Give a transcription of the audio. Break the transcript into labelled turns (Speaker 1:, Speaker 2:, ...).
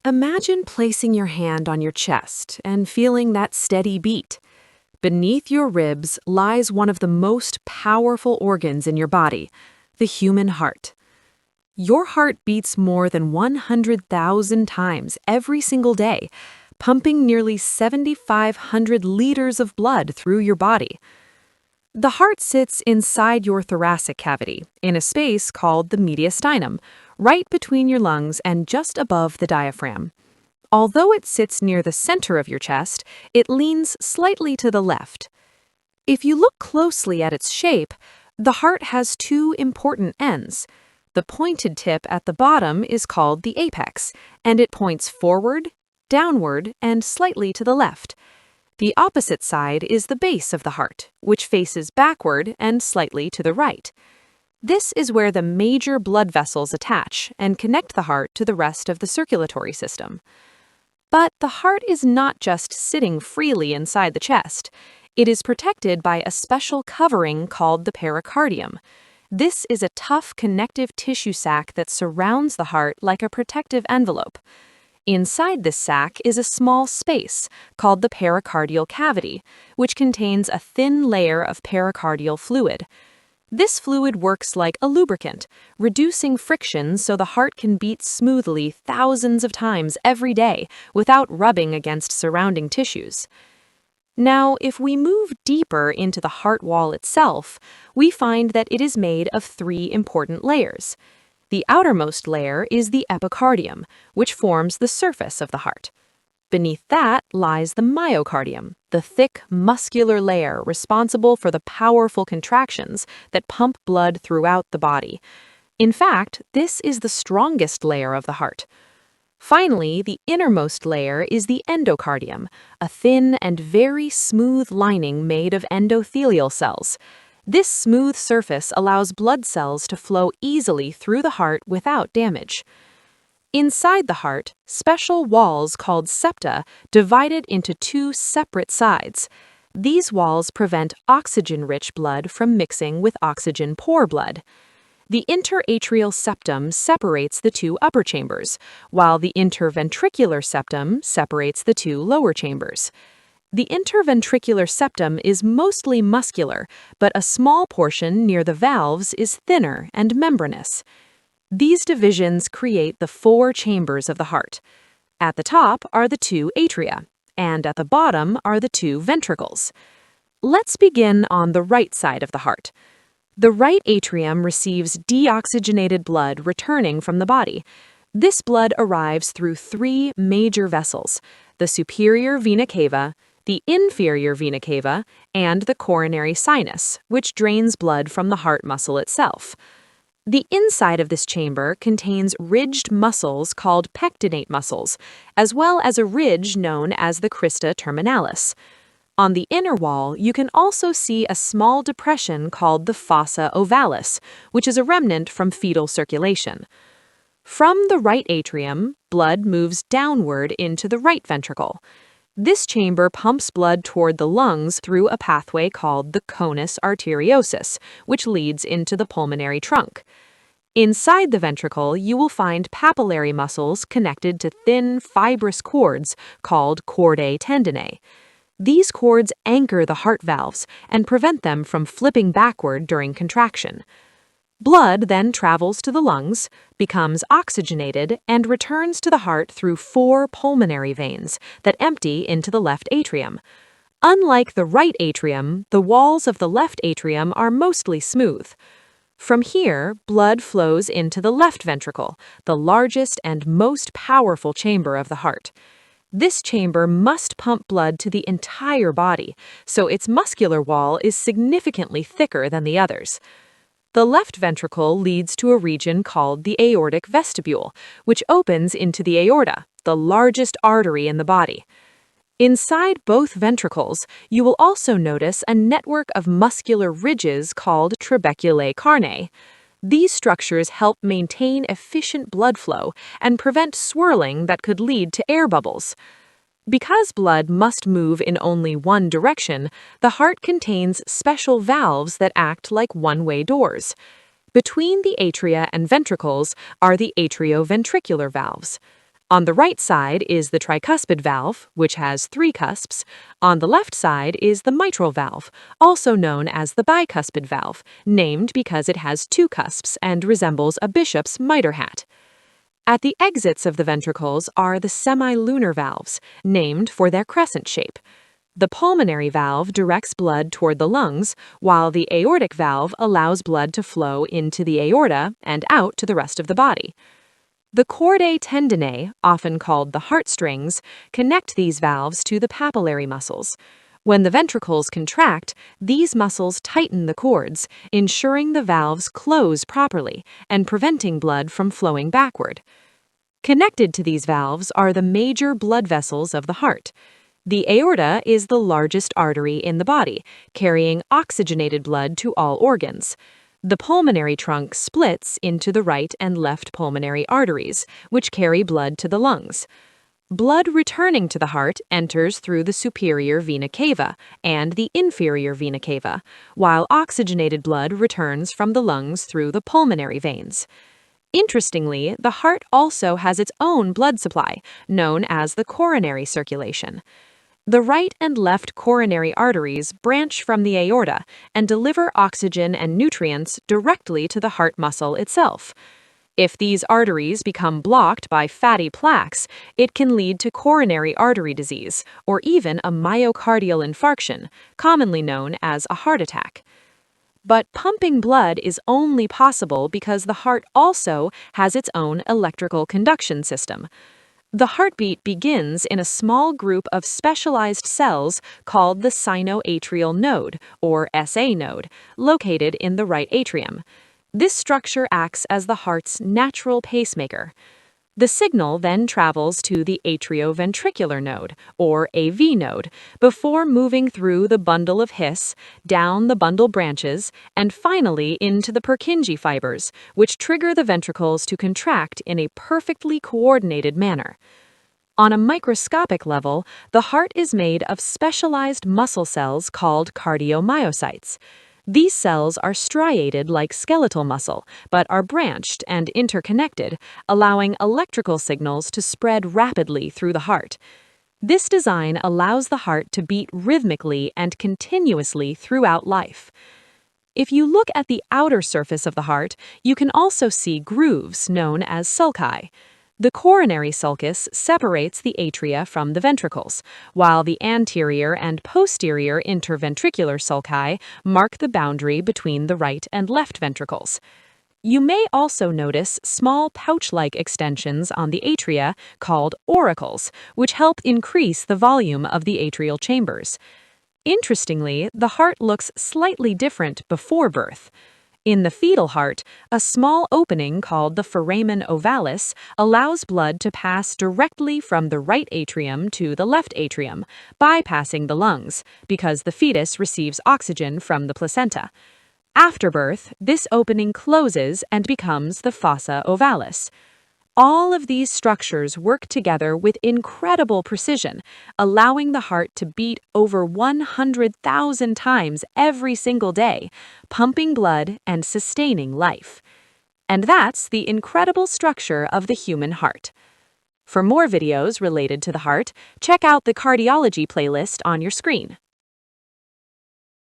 Speaker 1: Imagine placing your hand on your chest and feeling that steady beat. Beneath your ribs lies one of the most powerful organs in your body, the human heart. Your heart beats more than 100,000 times every single day, pumping nearly 7,500 liters of blood through your body. The heart sits inside your thoracic cavity, in a space called the mediastinum, right between your lungs and just above the diaphragm. Although it sits near the center of your chest, it leans slightly to the left. If you look closely at its shape, the heart has two important ends. The pointed tip at the bottom is called the apex, and it points forward, downward, and slightly to the left. The opposite side is the base of the heart, which faces backward and slightly to the right. This is where the major blood vessels attach and connect the heart to the rest of the circulatory system. But the heart is not just sitting freely inside the chest. It is protected by a special covering called the pericardium. This is a tough connective tissue sac that surrounds the heart like a protective envelope. Inside this sac is a small space called the pericardial cavity, which contains a thin layer of pericardial fluid. This fluid works like a lubricant, reducing friction so the heart can beat smoothly thousands of times every day without rubbing against surrounding tissues. Now, if we move deeper into the heart wall itself, we find that it is made of three important layers. The outermost layer is the epicardium, which forms the surface of the heart. Beneath that lies the myocardium, the thick, muscular layer responsible for the powerful contractions that pump blood throughout the body. In fact, this is the strongest layer of the heart. Finally, the innermost layer is the endocardium, a thin and very smooth lining made of endothelial cells. This smooth surface allows blood cells to flow easily through the heart without damage. Inside the heart, special walls called septa divide it into two separate sides. These walls prevent oxygen-rich blood from mixing with oxygen-poor blood. The interatrial septum separates the two upper chambers, while the interventricular septum separates the two lower chambers. The interventricular septum is mostly muscular, but a small portion near the valves is thinner and membranous. These divisions create the four chambers of the heart. At the top are the two atria, and at the bottom are the two ventricles. Let's begin on the right side of the heart. The right atrium receives deoxygenated blood returning from the body. This blood arrives through three major vessels: the superior vena cava, the inferior vena cava, and the coronary sinus, which drains blood from the heart muscle itself. The inside of this chamber contains ridged muscles called pectinate muscles, as well as a ridge known as the crista terminalis. On the inner wall, you can also see a small depression called the fossa ovalis, which is a remnant from fetal circulation. From the right atrium, blood moves downward into the right ventricle. This chamber pumps blood toward the lungs through a pathway called the conus arteriosus, which leads into the pulmonary trunk. Inside the ventricle, you will find papillary muscles connected to thin, fibrous cords called chordae tendineae. These cords anchor the heart valves and prevent them from flipping backward during contraction. Blood then travels to the lungs, becomes oxygenated, and returns to the heart through four pulmonary veins that empty into the left atrium. Unlike the right atrium, the walls of the left atrium are mostly smooth. From here, blood flows into the left ventricle, the largest and most powerful chamber of the heart. This chamber must pump blood to the entire body, so its muscular wall is significantly thicker than the others. The left ventricle leads to a region called the aortic vestibule, which opens into the aorta, the largest artery in the body. Inside both ventricles, you will also notice a network of muscular ridges called Trabeculae Carneae. These structures help maintain efficient blood flow and prevent swirling that could lead to air bubbles. Because blood must move in only one direction, the heart contains special valves that act like one-way doors. Between the atria and ventricles are the atrioventricular valves. On the right side is the tricuspid valve, which has 3 cusps. On the left side is the mitral valve, also known as the bicuspid valve, named because it has 2 cusps and resembles a bishop's mitre hat. At the exits of the ventricles are the semilunar valves, named for their crescent shape. The pulmonary valve directs blood toward the lungs, while the aortic valve allows blood to flow into the aorta and out to the rest of the body. The chordae tendineae, often called the heartstrings, connect these valves to the papillary muscles. When the ventricles contract, these muscles tighten the cords, ensuring the valves close properly and preventing blood from flowing backward. Connected to these valves are the major blood vessels of the heart. The aorta is the largest artery in the body, carrying oxygenated blood to all organs. The pulmonary trunk splits into the right and left pulmonary arteries, which carry blood to the lungs. Blood returning to the heart enters through the superior vena cava and the inferior vena cava, while oxygenated blood returns from the lungs through the pulmonary veins. Interestingly, the heart also has its own blood supply, known as the coronary circulation. The right and left coronary arteries branch from the aorta and deliver oxygen and nutrients directly to the heart muscle itself. If these arteries become blocked by fatty plaques, it can lead to coronary artery disease or even a myocardial infarction, commonly known as a heart attack. But pumping blood is only possible because the heart also has its own electrical conduction system. The heartbeat begins in a small group of specialized cells called the sinoatrial node, or SA node, located in the right atrium. This structure acts as the heart's natural pacemaker. The signal then travels to the atrioventricular node, or AV node, before moving through the bundle of His, down the bundle branches, and finally into the Purkinje fibers, which trigger the ventricles to contract in a perfectly coordinated manner. On a microscopic level, the heart is made of specialized muscle cells called cardiomyocytes. These cells are striated like skeletal muscle, but are branched and interconnected, allowing electrical signals to spread rapidly through the heart. This design allows the heart to beat rhythmically and continuously throughout life. If you look at the outer surface of the heart, you can also see grooves known as sulci. The coronary sulcus separates the atria from the ventricles, while the anterior and posterior interventricular sulci mark the boundary between the right and left ventricles. You may also notice small pouch-like extensions on the atria called auricles, which help increase the volume of the atrial chambers. Interestingly, the heart looks slightly different before birth. In the fetal heart, a small opening called the foramen ovalis allows blood to pass directly from the right atrium to the left atrium, bypassing the lungs, because the fetus receives oxygen from the placenta. After birth, this opening closes and becomes the fossa ovalis. All of these structures work together with incredible precision, allowing the heart to beat over 100,000 times every single day, pumping blood and sustaining life. And that's the incredible structure of the human heart. For more videos related to the heart, check out the cardiology playlist on your screen.